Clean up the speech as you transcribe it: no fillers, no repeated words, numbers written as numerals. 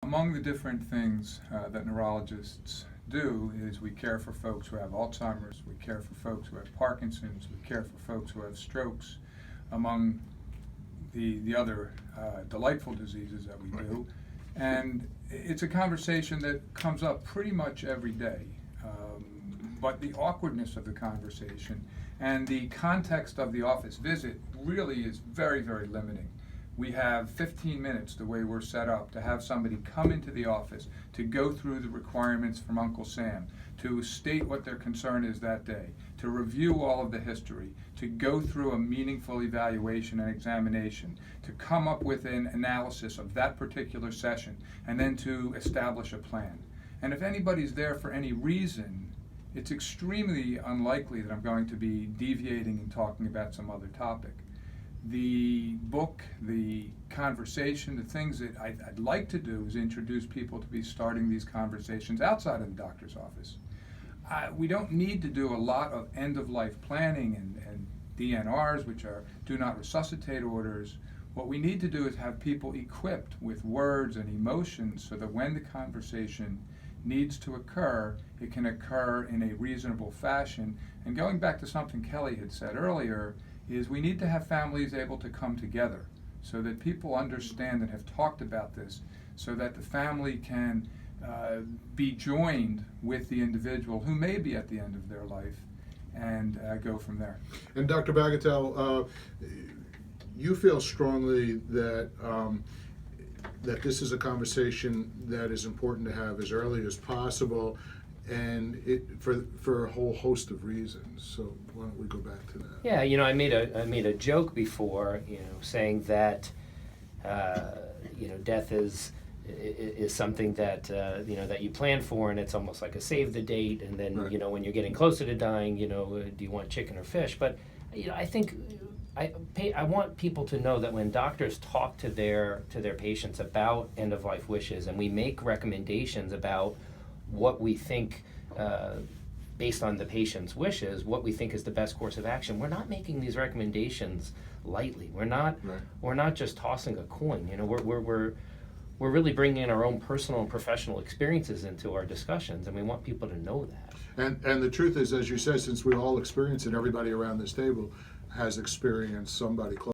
Among the different things that neurologists do is we care for folks who have Alzheimer's, we care for folks who have Parkinson's, we care for folks who have strokes, among the other delightful diseases that we do. And it's a conversation that comes up pretty much every day. But the awkwardness of the conversation and the context of the office visit really is very, very limiting. We have 15 minutes, the way we're set up, to have somebody come into the office to go through the requirements from Uncle Sam, to state what their concern is that day, to review all of the history, to go through a meaningful evaluation and examination, to come up with an analysis of that particular session, and then to establish a plan. And if anybody's there for any reason, it's extremely unlikely that I'm going to be deviating and talking about some other topic. The book, the conversation, the things that I'd like to do is introduce people to be starting these conversations outside of the doctor's office. We don't need to do a lot of end-of-life planning and DNRs, which are do not resuscitate orders. What we need to do is have people equipped with words and emotions so that when the conversation needs to occur, it can occur in a reasonable fashion. And going back to something Kelly had said earlier, is we need to have families able to come together so that people understand and have talked about this, so that the family can be joined with the individual who may be at the end of their life and go from there. And Dr. Bagatelle, you feel strongly that that this is a conversation that is important to have as early as possible, and for a whole host of reasons. So why don't we go back to that? Yeah, I made a joke before, saying that death is something that that you plan for, and it's almost like a save the date, and then right. When you're getting closer to dying, do you want chicken or fish? But I think I want people to know that when doctors talk to their patients about end of life wishes, and we make recommendations about what we think, based on the patient's wishes, what we think is the best course of action. We're not making these recommendations lightly. We're not just tossing a coin. We're really bringing in our own personal and professional experiences into our discussions, and we want people to know that. And the truth is, as you said, since we all experience it, everybody around this table has experienced somebody close